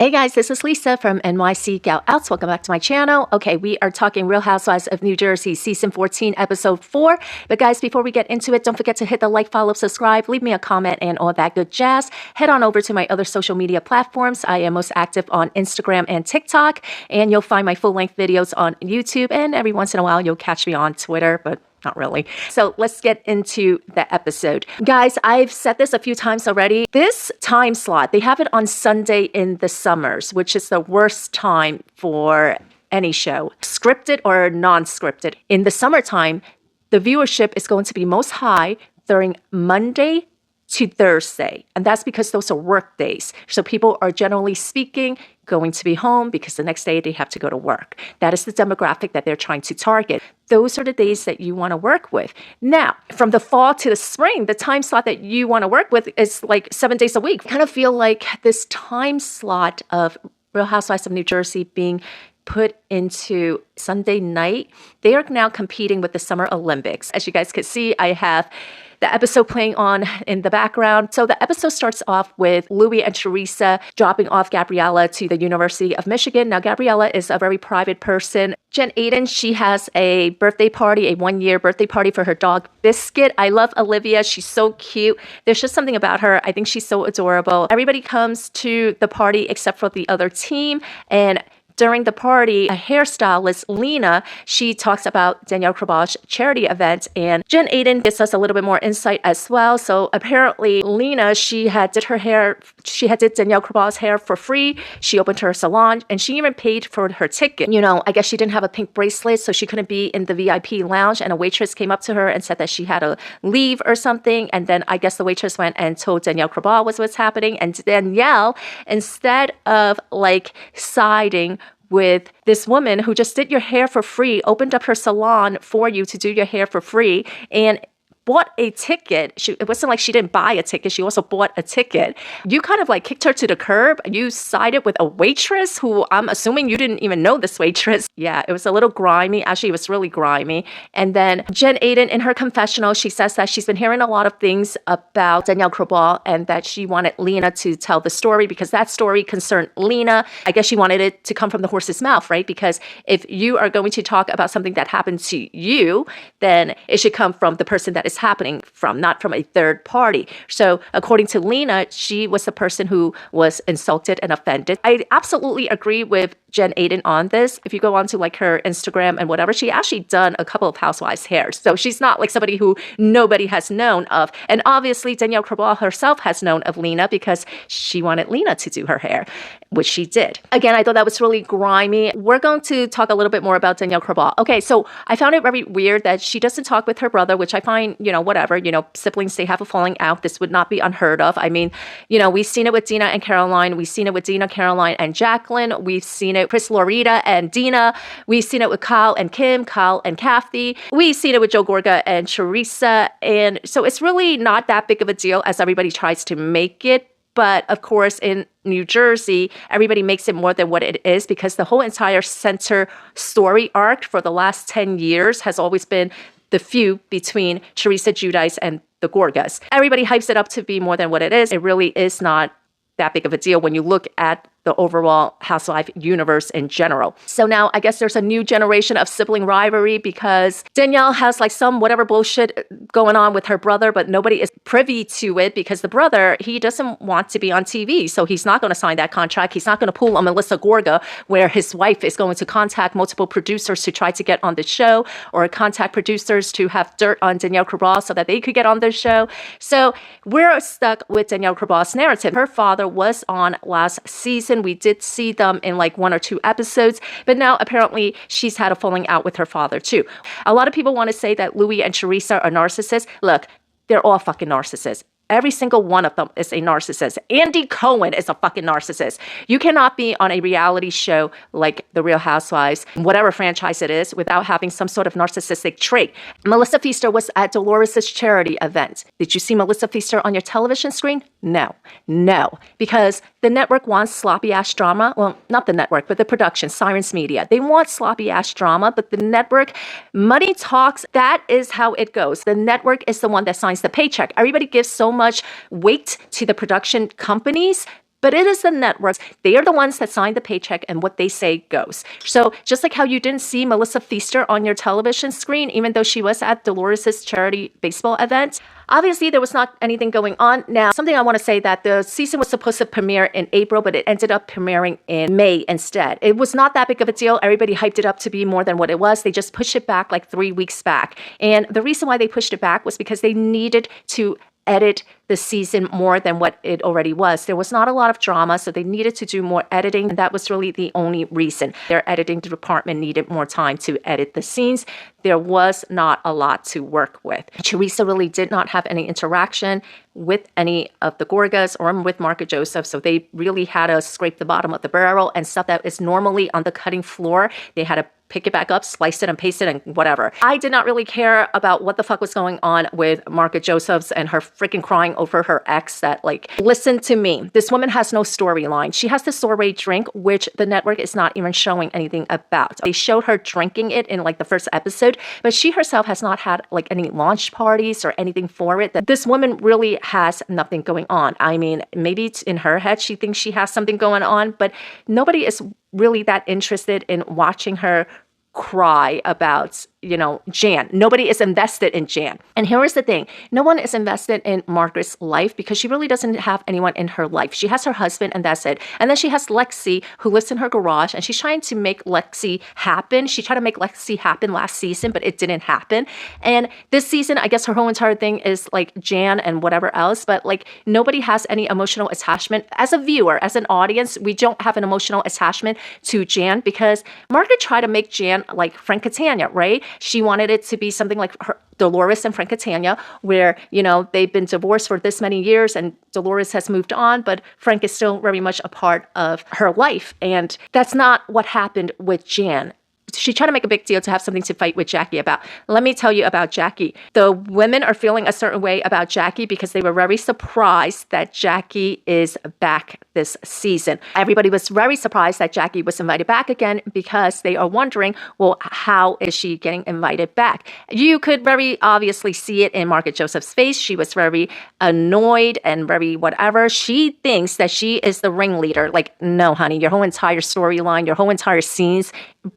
Hey guys, this is Lisa from NYC Gal Outs. Welcome back to my channel. Okay, we are talking Real Housewives of New Jersey, Season 14, Episode 4. But guys, before we get into it, don't forget to hit the like, follow, subscribe, leave me a comment, and all that good jazz. Head on over to my other social media platforms. I am most active on Instagram and TikTok, and you'll find my full-length videos on YouTube, and every once in a while, you'll catch me on Twitter, but not really. So let's get into the episode. Guys, I've said this a few times already. This time slot, they have it on Sunday in the summers, which is the worst time for any show, scripted or non-scripted. In the summertime, the viewership is going to be most high during Monday to Thursday. And that's because those are work days. So people are generally speaking going to be home because the next day they have to go to work. That is the demographic that they're trying to target. Those are the days that you want to work with. Now, from the fall to the spring, the time slot that you want to work with is like 7 days a week. I kind of feel like this time slot of Real Housewives of New Jersey being put into Sunday night, they are now competing with the Summer Olympics. As you guys could see, I have the episode playing on in the background. So the episode starts off with Louis and Teresa dropping off Gabriella to the University of Michigan. Now, Gabriella is a very private person. Jen Aiden, she has a birthday party, a one-year birthday party for her dog, Biscuit. I love Olivia. She's so cute. There's just something about her. I think she's so adorable. Everybody comes to the party except for the other team. And during the party, a hairstylist, Lena, she talks about Danielle Krabash's charity event, and Jen Aiden gives us a little bit more insight as well. So apparently, Lena, she had did Danielle Krabash's hair for free. She opened her salon, and she even paid for her ticket. You know, I guess she didn't have a pink bracelet, so she couldn't be in the VIP lounge, and a waitress came up to her and said that she had to leave or something, and then I guess the waitress went and told Danielle Krabash what's happening, and Danielle, instead of like siding with this woman who just did your hair for free, opened up her salon for you to do your hair for free, and bought a ticket. It wasn't like she didn't buy a ticket. She also bought a ticket. You kind of like kicked her to the curb. You sided with a waitress who I'm assuming you didn't even know this waitress. Yeah, it was a little grimy. Actually, it was really grimy. And then Jen Aiden, in her confessional, she says that she's been hearing a lot of things about Danielle Krabash and that she wanted Lena to tell the story because that story concerned Lena. I guess she wanted it to come from the horse's mouth, right? Because if you are going to talk about something that happened to you, then it should come from the person that is happening from, not from a third party. So according to Lena, she was the person who was insulted and offended. I absolutely agree with Jen Aiden on this. If you go onto like her Instagram and whatever, she actually done a couple of Housewives hairs. So she's not like somebody who nobody has known of. And obviously Danielle Krabash herself has known of Lena because she wanted Lena to do her hair, which she did. Again, I thought that was really grimy. We're going to talk a little bit more about Danielle Krabash. Okay, so I found it very weird that she doesn't talk with her brother, which I find, whatever, siblings, they have a falling out. This would not be unheard of. I mean, we've seen it with Dina and Caroline. We've seen it with Dina, Caroline, and Jacqueline. We've seen it with Chris, Loretta, and Dina. We've seen it with Kyle and Kim, Kyle and Kathy. We've seen it with Joe Gorga and Teresa. And so it's really not that big of a deal as everybody tries to make it. But of course, in New Jersey, everybody makes it more than what it is because the whole entire center story arc for the last 10 years has always been the feud between Teresa Giudice and the Gorgas. Everybody hypes it up to be more than what it is. It really is not that big of a deal when you look at the overall housewife universe in general. So now I guess there's a new generation of sibling rivalry because Danielle has like some whatever bullshit going on with her brother, but nobody is privy to it because the brother, he doesn't want to be on TV. So he's not going to sign that contract. He's not going to pull a Melissa Gorga where his wife is going to contact multiple producers to try to get on the show or contact producers to have dirt on Danielle Krabash so that they could get on the show. So we're stuck with Danielle Krabash's narrative. Her father was on last season. We did see them in like 1 or 2 episodes, but now apparently she's had a falling out with her father too. A lot of people want to say that Louis and Teresa are narcissists. Look, they're all fucking narcissists. Every single one of them is a narcissist. Andy Cohen is a fucking narcissist. You cannot be on a reality show like The Real Housewives, whatever franchise it is, without having some sort of narcissistic trait. Melissa Pfeister was at Dolores' charity event. Did you see Melissa Pfeister on your television screen? No. Because the network wants sloppy-ass drama. Well, not the network, but the production, Sirens Media. They want sloppy-ass drama, but the network, money talks. That is how it goes. The network is the one that signs the paycheck. Everybody gives so much weight to the production companies But it is the networks. They are the ones that sign the paycheck, and what they say goes. So just like how you didn't see Melissa Feaster on your television screen, even though she was at Dolores' charity baseball event, obviously there was not anything going on. Now, something I want to say that the season was supposed to premiere in April, but it ended up premiering in May instead. It was not that big of a deal. Everybody hyped it up to be more than what it was. They just pushed it back like 3 weeks back. And the reason why they pushed it back was because they needed to edit the season more than what it already was. There was not a lot of drama, so they needed to do more editing, and that was really the only reason. Their editing department needed more time to edit the scenes. There was not a lot to work with. Teresa really did not have any interaction with any of the Gorgas or with Margaret Josephs, so they really had to scrape the bottom of the barrel, and stuff that is normally on the cutting floor, they had to pick it back up, slice it and paste it and whatever. I did not really care about what the fuck was going on with Margaret Josephs and her freaking crying over her ex that, like, listen to me. This woman has no storyline. She has the sorbet drink, which the network is not even showing anything about. They showed her drinking it in like the first episode, but she herself has not had like any launch parties or anything for it. That this woman really has nothing going on. I mean, maybe it's in her head she thinks she has something going on, but nobody is really that interested in watching her cry about, you know, Jan. Nobody is invested in Jan. And here is the thing. No one is invested in Margaret's life because she really doesn't have anyone in her life. She has her husband and that's it. And then she has Lexi, who lives in her garage, and she's trying to make Lexi happen. She tried to make Lexi happen last season, but it didn't happen. And this season, I guess her whole entire thing is like Jan and whatever else, but like nobody has any emotional attachment. As a viewer, as an audience, we don't have an emotional attachment to Jan because Margaret tried to make Jan like Frank Catania, right? She wanted it to be something like her, Dolores and Frank Catania, where, you know, they've been divorced for this many years and Dolores has moved on, but Frank is still very much a part of her life. And that's not what happened with Jan. She tried to make a big deal to have something to fight with Jackie about. Let me tell you about Jackie. The women are feeling a certain way about Jackie because they were very surprised that Jackie is back this season. Everybody was very surprised that Jackie was invited back again because they are wondering, well, how is she getting invited back? You could very obviously see it in Margaret Joseph's face. She was very annoyed and very whatever. She thinks that she is the ringleader. Like, no, honey, your whole entire storyline, your whole entire scenes,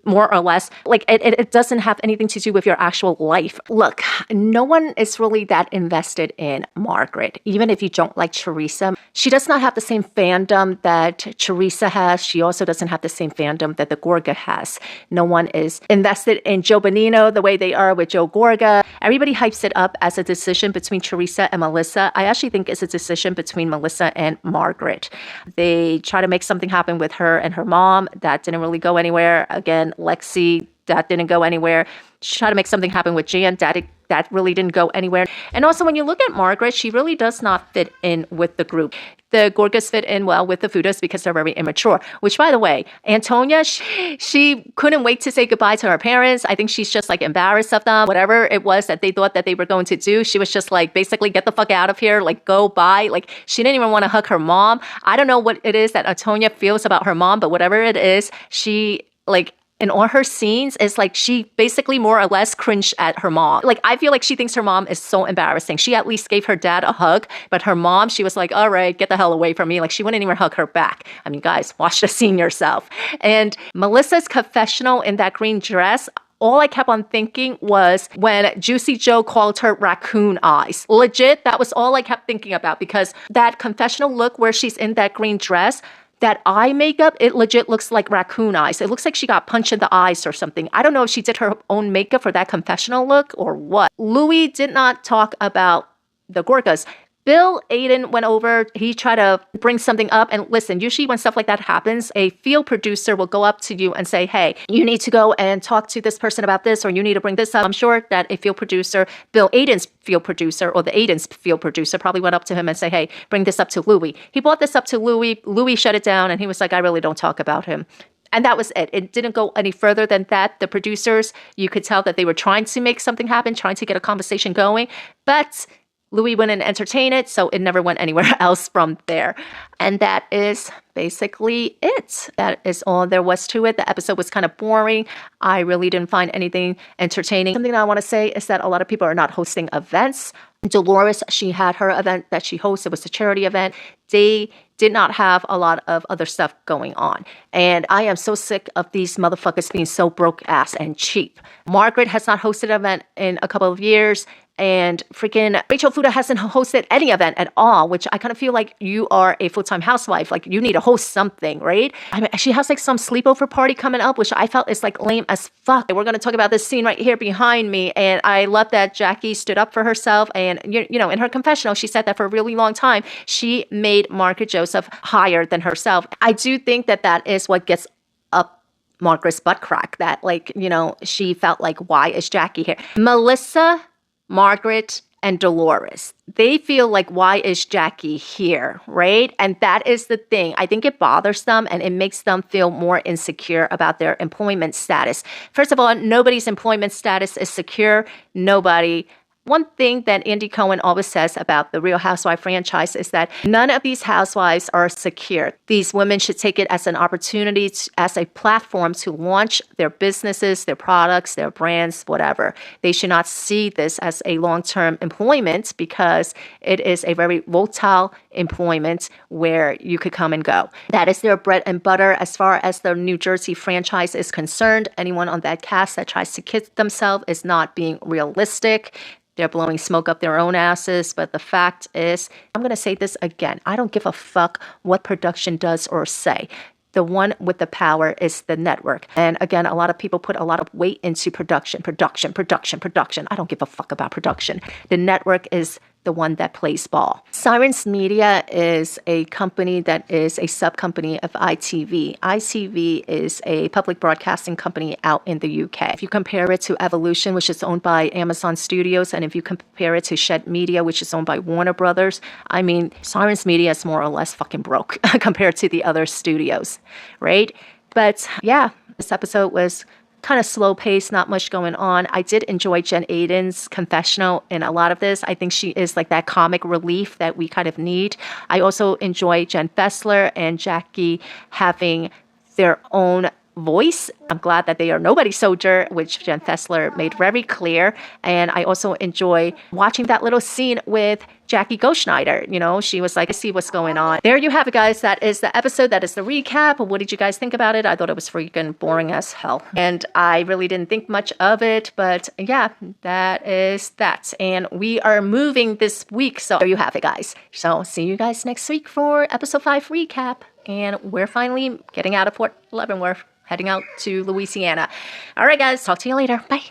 more or less, like it doesn't have anything to do with your actual life. Look, no one is really that invested in Margaret. Even if you don't like Teresa, she does not have the same fandom that Teresa has. She also doesn't have the same fandom that the Gorga has. No one is invested in Joe Bonino the way they are with Joe Gorga. Everybody hypes it up as a decision between Teresa and Melissa. I actually think it's a decision between Melissa and Margaret. They try to make something happen with her and her mom. That didn't really go anywhere. Again, Lexi, that didn't go anywhere. She tried to make something happen with Jan. That really didn't go anywhere. And also, when you look at Margaret, she really does not fit in with the group. The Gorgas fit in well with the Fudas because they're very immature. Which, by the way, Antonia, she couldn't wait to say goodbye to her parents. I think she's just like embarrassed of them. Whatever it was that they thought that they were going to do, she was just like, basically, get the fuck out of here. Like, go bye. Like, she didn't even want to hug her mom. I don't know what it is that Antonia feels about her mom, but whatever it is, she, like, in all her scenes, it's like she basically more or less cringed at her mom. Like, I feel like she thinks her mom is so embarrassing. She at least gave her dad a hug, but her mom, she was like, all right, get the hell away from me. Like, she wouldn't even hug her back. I mean, guys, watch the scene yourself. And Melissa's confessional in that green dress, all I kept on thinking was when Juicy Joe called her raccoon eyes. Legit, that was all I kept thinking about because that confessional look where she's in that green dress, that eye makeup, it legit looks like raccoon eyes. It looks like she got punched in the eyes or something. I don't know if she did her own makeup for that confessional look or what. Louis did not talk about the Gorgas. Bill Aiden went over, he tried to bring something up. And listen, usually when stuff like that happens, a field producer will go up to you and say, hey, you need to go and talk to this person about this, or you need to bring this up. I'm sure that a field producer, Bill Aiden's field producer, or the Aiden's field producer probably went up to him and say, hey, bring this up to Louis. He brought this up to Louis. Louis shut it down and he was like, I really don't talk about him. And that was it. It didn't go any further than that. The producers, you could tell that they were trying to make something happen, trying to get a conversation going, but Louis went and entertained it, so it never went anywhere else from there. And that is basically it. That is all there was to it. The episode was kind of boring. I really didn't find anything entertaining. Something that I want to say is that a lot of people are not hosting events. Dolores, she had her event that she hosted. It was a charity event. They did not have a lot of other stuff going on. And I am so sick of these motherfuckers being so broke ass and cheap. Margaret has not hosted an event in a couple of years. And freaking Rachel Fuda hasn't hosted any event at all, which I kind of feel like you are a full-time housewife. Like, you need to host something, right? I mean, she has like some sleepover party coming up, which I felt is like lame as fuck. We're going to talk about this scene right here behind me. And I love that Jackie stood up for herself. And, you know, in her confessional, she said that for a really long time, she made Margaret Josephs higher than herself. I do think that that is what gets up Margaret's butt crack, that, like, you know, she felt like, why is Jackie here? Melissa, Margaret, and Dolores, they feel like, why is Jackie here, right? And that is the thing. I think it bothers them and it makes them feel more insecure about their employment status. First of all, nobody's employment status is secure. Nobody. One thing that Andy Cohen always says about the Real Housewives franchise is that none of these housewives are secure. These women should take it as an opportunity, as a platform to launch their businesses, their products, their brands, whatever. They should not see this as a long-term employment, because it is a very volatile employment where you could come and go. That is their bread and butter. As far as the New Jersey franchise is concerned, anyone on that cast that tries to kid themselves is not being realistic. They're blowing smoke up their own asses. But the fact is, I'm going to say this again, I don't give a fuck what production does or say. The one with the power is the network. And again, a lot of people put a lot of weight into production. I don't give a fuck about production. The network is the one that plays ball. Sirens Media is a company that is a sub-company of ITV. ITV is a public broadcasting company out in the UK. If you compare it to Evolution, which is owned by Amazon Studios, and if you compare it to Shed Media, which is owned by Warner Brothers, I mean, Sirens Media is more or less fucking broke compared to the other studios, right? But yeah, this episode was kind of slow paced, not much going on. I did enjoy Jen Aiden's confessional in a lot of this. I think she is like that comic relief that we kind of need. I also enjoy Jen Fessler and Jackie having their own voice. I'm glad that they are nobody's soldier, which Jen Fessler made very clear. And I also enjoy watching that little scene with Jackie Goldschneider. You know, she was like, I see what's going on. There you have it, guys. That is the episode. That is the recap. What did you guys think about it? I thought it was freaking boring as hell. And I really didn't think much of it. But yeah, that is that. And we are moving this week. So there you have it, guys. So see you guys next week for episode 5 recap. And we're finally getting out of Fort Leavenworth, heading out to Louisiana. All right, guys. Talk to you later. Bye.